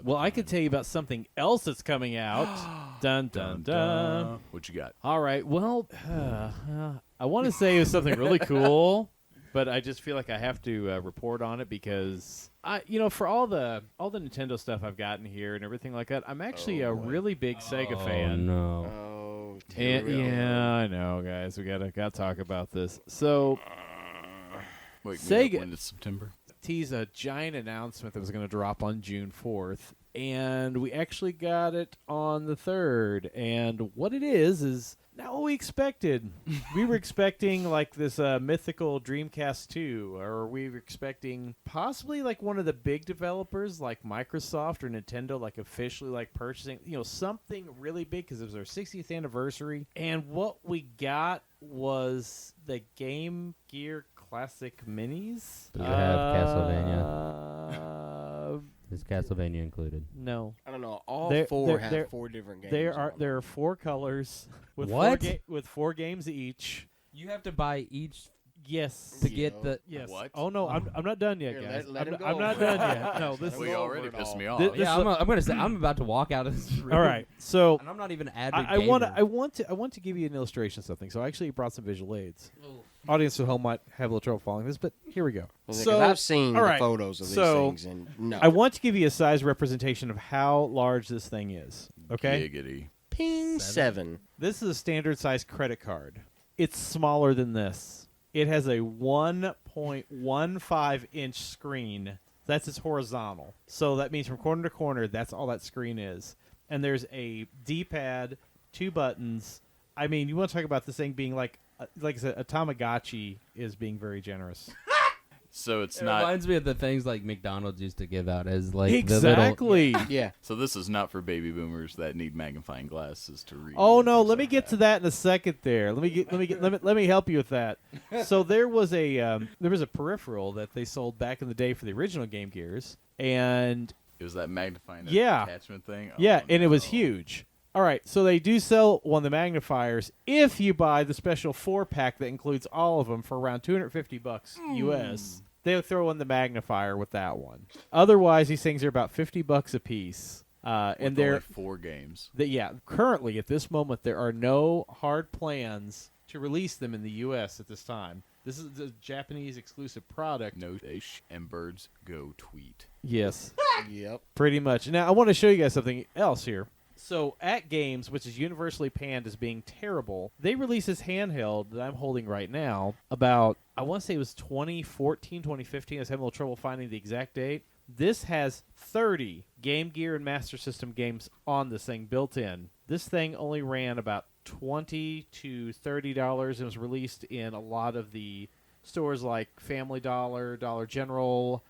Well, I could tell you about something else that's coming out. Dun, dun, dun. What you got? All right. Well, I want to say it was something really cool, but I just feel like I have to report on it because for all the Nintendo stuff I've gotten here and everything like that, I'm actually a really big Sega fan. No. Oh, And, yeah, I know, guys. We gotta talk about this. So, Wait, Sega when it's September. teased a giant announcement that was going to drop on June 4th, and we actually got it on the 3rd. And what it is not what we expected. We were expecting like this mythical Dreamcast 2, or we were expecting possibly like one of the big developers like Microsoft or Nintendo like officially like purchasing, something really big because it was our 60th anniversary. And what we got was the Game Gear Classic Minis. Does it have Castlevania? Is Castlevania included? No. I don't know. All There- four there- have there- 4 different games. There on are them. 4 colors with What? with 4 games each. You have to buy each Yes. to get the. Yes. What? Oh no, I'm not done yet, Here, guys. let him I'm go. not done yet. No, this Let is him Well, go you over already it pissed all. me off. This- Yeah, I'm gonna say I'm about to walk out of this room. all right. So And I'm not even an avid I gamer. want to give you an illustration of something. So I actually brought some visual aids. Audience at home might have a little trouble following this, but here we go. Because So I've seen all the right. photos of these So, things, and no. I want to give you a size representation of how large this thing is. Okay. Giggity. Ping 7. This is a standard size credit card. It's smaller than this. It has a 1.15 inch screen. That's its horizontal. So that means from corner to corner, that's all that screen is. And there's a D-pad, 2 buttons. I mean, you want to talk about this thing being like I said, a Tamagotchi is being very generous. So it's It not. reminds me of the things like McDonald's used to give out as like Exactly. Yeah. So this is not for baby boomers that need magnifying glasses to read. Oh and no, things let me like get to that in a second. There, let me help you with that. So there was a peripheral that they sold back in the day for the original Game Gears, and It was that magnifying Yeah. attachment thing. Oh, yeah, and it was no. huge. All right, so they do sell one of the magnifiers if you buy the special 4-pack that includes all of them for around $250 US. They'll throw in the magnifier with that one. Otherwise, these things are about $50 a piece. And With they're only 4 games. currently at this moment there are no hard plans to release them in the U.S. at this time. This is a Japanese exclusive product. No, and birds go tweet. Yes, Yep. pretty much. Now I want to show you guys something else here. So at Games, which is universally panned as being terrible, they released this handheld that I'm holding right now about, I want to say it was 2014, 2015. I was having a little trouble finding the exact date. This has 30 Game Gear and Master System games on this thing built in. This thing only ran about $20 to $30 and was released in a lot of the stores like Family Dollar, Dollar General,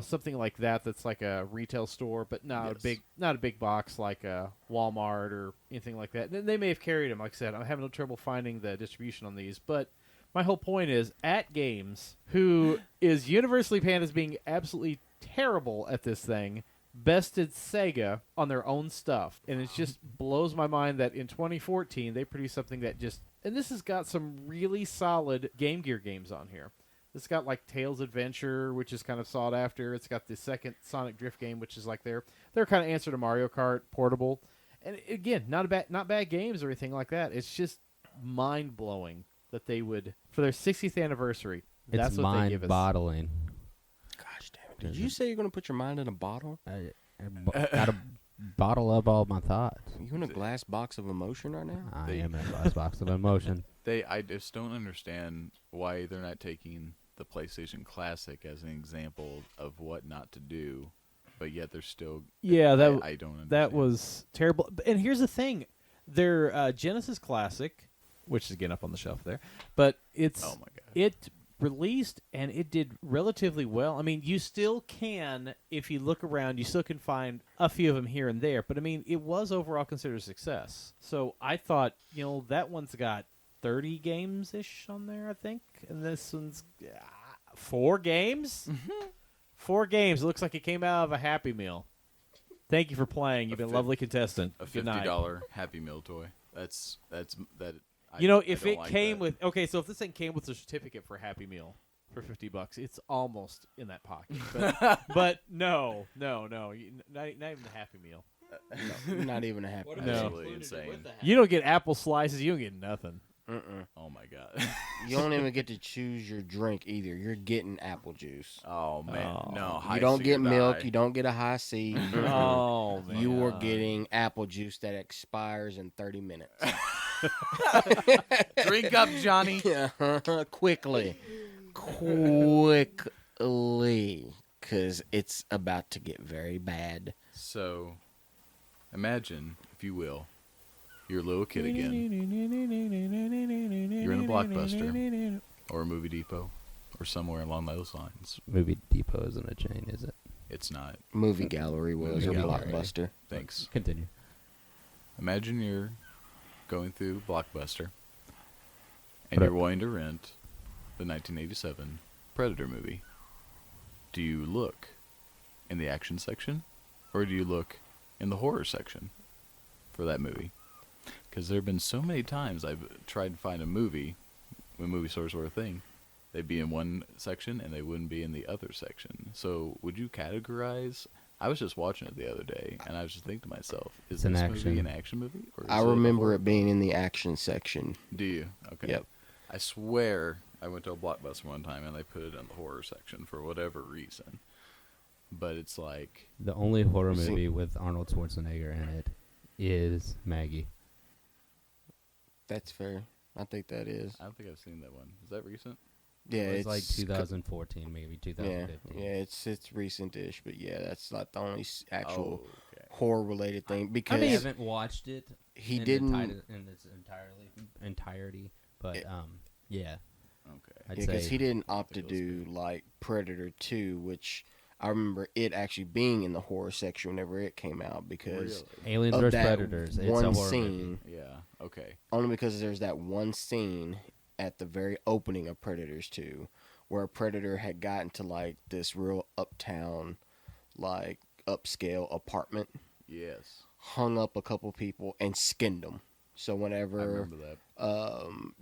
something like that. That's like a retail store, but not a big box like a Walmart or anything like that. And they may have carried them. Like I said, I'm having no trouble finding the distribution on these, but my whole point is at Games, who is universally panned as being absolutely terrible at this thing, bested Sega on their own stuff. And it just blows my mind that in 2014 they produced something that just, and this has got some really solid Game Gear games on here. It's got like Tails Adventure, which is kind of sought after. It's got the second Sonic Drift game, which is like their kind of answer to Mario Kart Portable. And again, not bad games or anything like that. It's just mind blowing that they would, for their 60th anniversary, that's It's what they give us. mind-bottling. Gosh damn it. Did you say you're going to put your mind in a bottle? I gotta bottle up all my thoughts. You in a glass box of emotion right now? I am in a glass box of emotion. I just don't understand why they're not taking the PlayStation Classic as an example of what not to do, but yet they're still. Yeah, I don't understand. that was terrible. And here's the thing: their Genesis Classic, which is again up on the shelf there, but it's Oh my god! it released and it did relatively well. I mean, you still can, if you look around, you still can find a few of them here and there. But I mean, it was overall considered a success. So I thought, that one's got 30 games ish on there, I think, and this one's 4 games. 4 games. It looks like it came out of a Happy Meal. Thank you for playing. You've been a lovely contestant. A Good night. $50 Happy Meal toy. That's that. If I it don't like came that. with so if this thing came with a certificate for Happy Meal, for $50. It's almost in that pocket, but no, not even the Happy Meal. No, not even a happy. What if No. they Absolutely included it insane. with the You don't get apple slices. You don't get nothing. Oh my god. You don't even get to choose your drink either. You're getting apple juice. Oh man, Oh. no. You high don't get sugar milk. dye. You don't get a high C. Oh man, You are getting apple juice that expires in 30 minutes. Drink up, Johnny. Quickly, because it's about to get very bad. So, imagine, if you will, you're a little kid again, You're in a Blockbuster. or a Movie Depot, or somewhere along those lines. Movie Depot isn't a chain, is it? It's not. Movie gallery was Movie or gallery. Blockbuster. Thanks. Continue. Imagine you're going through Blockbuster, and What you're up? wanting to rent the 1987 Predator movie. Do you look in the action section, or do you look in the horror section for that movie? Because there have been so many times I've tried to find a movie when movie stores were a thing. They'd be in one section and they wouldn't be in the other section. So would you categorize? I was just watching it the other day, and I was just thinking to myself, is It's an this action. movie an action movie? Or is I it a remember horror it being in the action section. Do you? Okay. Yep. I swear I went to a Blockbuster one time and they put it in the horror section for whatever reason. But it's like, The only horror See- movie with Arnold Schwarzenegger in it is Maggie. That's fair. I think that is. I don't think I've seen that one. Is that recent? Yeah, It was like it's 2014, maybe Yeah, 2015. yeah, it's recent-ish, but yeah, that's not the only actual Oh, okay. horror-related thing because I haven't watched it. he in didn't. in its entirety, but It- yeah, Okay. I'd Because say he didn't opt to think it was do good. like Predator 2, which I remember it actually being in the horror section whenever it came out because Really? Aliens of vs that Predators. It's one a horror scene. movie. Yeah. Okay. Only because there's that one scene at the very opening of Predators 2 where a Predator had gotten to like this real uptown, like upscale apartment, Yes. hung up a couple people and skinned them. So I whenever remember that.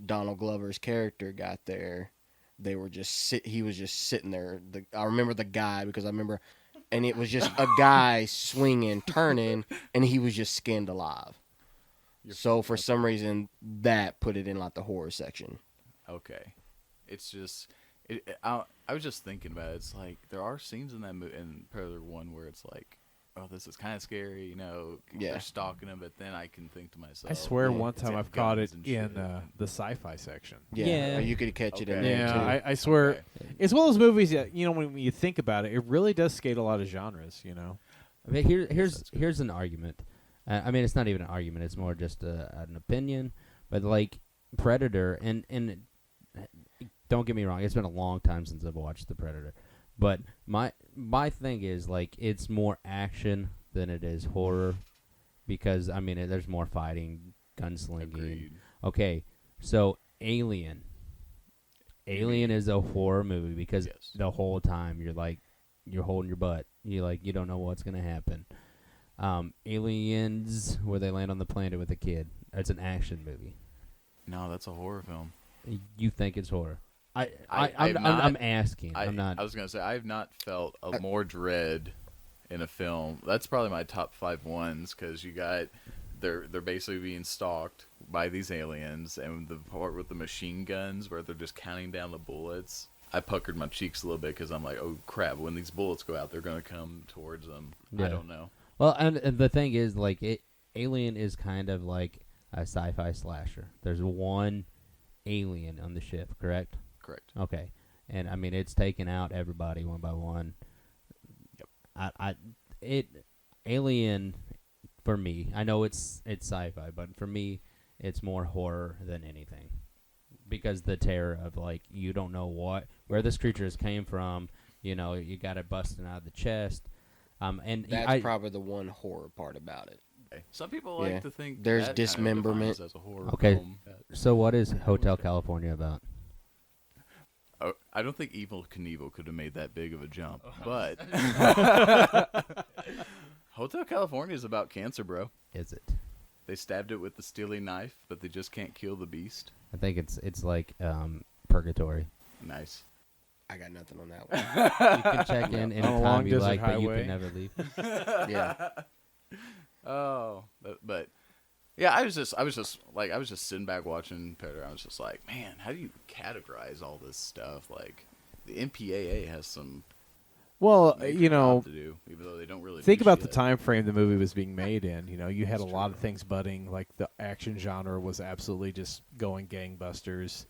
Donald Glover's character got there, they were just he was just sitting there. I remember the guy because I remember, and it was just a guy swinging, turning, and he was just skinned alive. So for some reason, that put it in like the horror section. Okay. It's just, I was just thinking about it. It's like, there are scenes in that movie, in Predator 1 where it's like, oh, this is kind of scary, you know, Yeah. they're stalking him, but then I can think to myself, I swear, Yeah. one it's time got I've caught guns it and in shit. the sci-fi section. Yeah. Or you could catch it in Okay. there Yeah, too. I swear, Okay. it's one of those movies that when you think about it, it really does skate a lot of genres. You know, I mean, that's good. here's an argument. I mean, it's not even an argument. It's more just an opinion. But like Predator, and don't get me wrong, it's been a long time since I've watched the Predator. But my thing is like it's more action than it is horror, because I mean there's more fighting, gunslinging. Agreed. Okay, so Alien is a horror movie because Yes. the whole time you're holding your butt. You don't know what's gonna happen. Aliens, where they land on the planet with a kid. It's an action movie. No, that's a horror film. You think it's horror? I've I'm asking. I'm not. I was gonna say I have not felt a more dread in a film. That's probably my top 5 ones because you got they're basically being stalked by these aliens, and the part with the machine guns where they're just counting down the bullets. I puckered my cheeks a little bit because I'm like, oh crap! When these bullets go out, they're gonna come towards them. Yeah. I don't know. Well, and the thing is, like, Alien is kind of like a sci-fi slasher. There's one alien on the ship, correct? Correct. Okay, and I mean it's taking out everybody one by one. Yep. Alien, for me, I know it's sci-fi, but for me, it's more horror than anything, because the terror of like you don't know where this creature came from. You know, you got it busting out of the chest. And That's probably the one horror part about it. Okay. Some people like Yeah. to think There's that kind of dismemberment. defines as a horror Okay. film. So what is Hotel California about? Oh, I don't think Evil Knievel could have made that big of a jump, but Hotel California is about cancer, bro. Is it? They stabbed it with the steely knife, but they just can't kill the beast. I think it's like Purgatory. Nice. I got nothing on that one. You can check in On a anytime long you desert like, but you highway. can never leave. Yeah. Oh, but yeah, I was just sitting back watching Predator. I was just like, man, how do you categorize all this stuff? Like, the MPAA has some Well, major you know, job to do, even though they don't really think do about the shit. time frame the movie was being made in. You know, you had That's a lot true. of things budding. Like the action genre was absolutely just going gangbusters,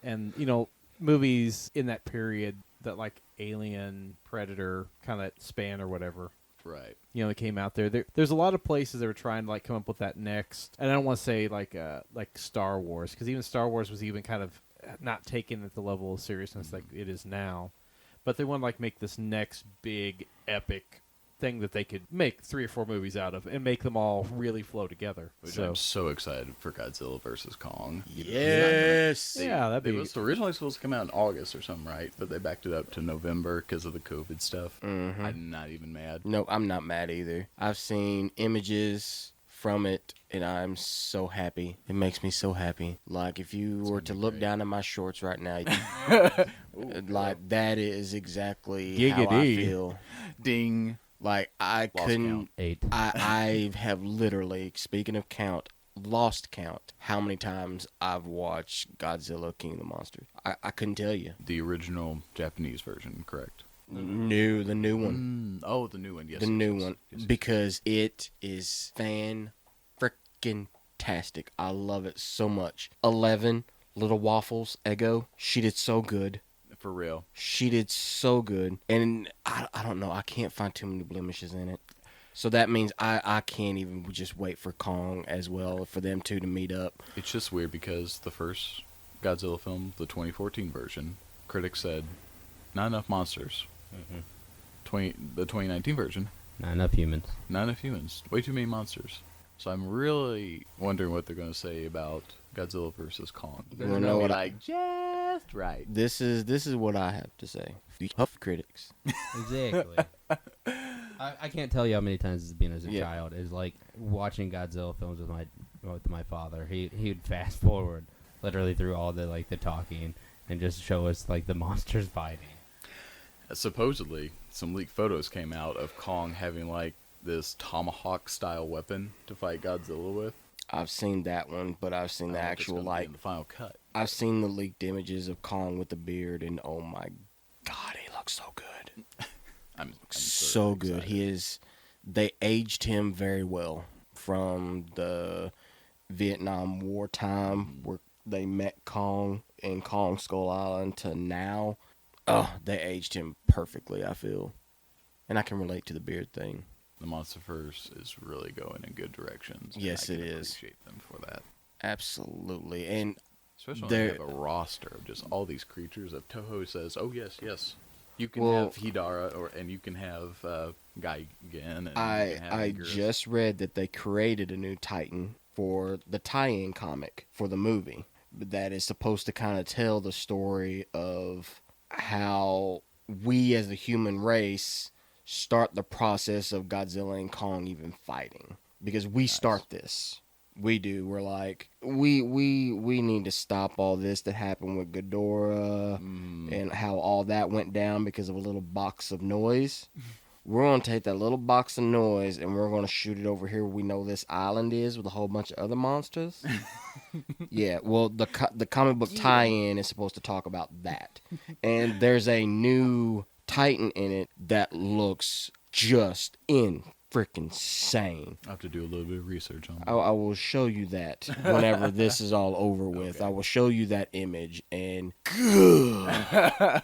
and you know, movies in that period that like Alien, Predator, kind of span or whatever. Right. You know, that came out there. There's a lot of places that were trying to like come up with that next. And I don't want to say like Star Wars, because even Star Wars was even kind of not taken at the level of seriousness like it is now. But they want to like make this next big epic thing that they could make 3 or 4 movies out of and make them all really flow together. Which So I'm so excited for Godzilla versus Kong. Yes. yeah, that'd It be was originally supposed to come out in August or something, right? But they backed it up to November because of the COVID stuff. Mhm. I'm not even mad. No, I'm not mad either. I've seen images from it, and I'm so happy. It makes me so happy. Like, if you were to be look great. down at my shorts right now, like, that is exactly how I Giggity. feel. Ding. Like, I Lost couldn't... count. 8. I have literally, speaking of count, lost count how many times I've watched Godzilla King of the Monsters. I couldn't tell you. The original Japanese version, correct? The new one. Oh, the new one, yes. The yes, new yes, one. yes, yes. Because it is fan-frickin-tastic. I love it so much. 11, Little Waffles, Ego, she did so good. For real. She did so good. And I don't know, I can't find too many blemishes in it. So that means I can't even just wait for Kong as well, for them two to meet up. It's just weird because the first Godzilla film, the 2014 version, critics said, not enough monsters. The 2019 version, Not enough humans. not enough humans. Way too many monsters. So I'm really wondering what they're going to say about Godzilla versus Kong. You wanna know what like just right. This is what I have to say. The tough critics. Exactly. I can't tell you how many times it's been as a Yeah. child. Is like watching Godzilla films with my father. He'd fast forward literally through all the like the talking and just show us like the monsters fighting. Supposedly, some leaked photos came out of Kong having like this tomahawk style weapon to fight Godzilla with. I've seen that one, but I've seen the I don't know if it's actual gonna be like in the final cut. I've seen the leaked images of Kong with the beard, and oh my god, he looks so good. I'm So certainly good. excited. He is. They aged him very well from the Vietnam War time where they met Kong in Kong Skull Island to now. Oh, they aged him perfectly, I feel. And I can relate to the beard thing. The MonsterVerse is really going in good directions. and Yes, I can it is. Appreciate them for that, Absolutely. And especially when They're- they have a roster of just all these creatures that Toho says, "Oh yes, yes, you can Well- have Hidara, and you can have Gaigan, and you can have I Anguirus." just read that they created a new Titan for the tie-in comic for the movie that is supposed to kind of tell the story of how we as the human race start the process of Godzilla and Kong even fighting, because we start this. We do. We're like, we need to stop all this that happened with Ghidorah and how all that went down because of a little box of noise. We're going to take that little box of noise and we're going to shoot it over here where we know this island is with a whole bunch of other monsters. Yeah, well, the comic book tie-in is supposed to talk about that. And there's a new Titan in it that looks just freaking sane. I have to do a little bit of research on that. I will show you that whenever this is all over with. Okay. I will show you that image, and good.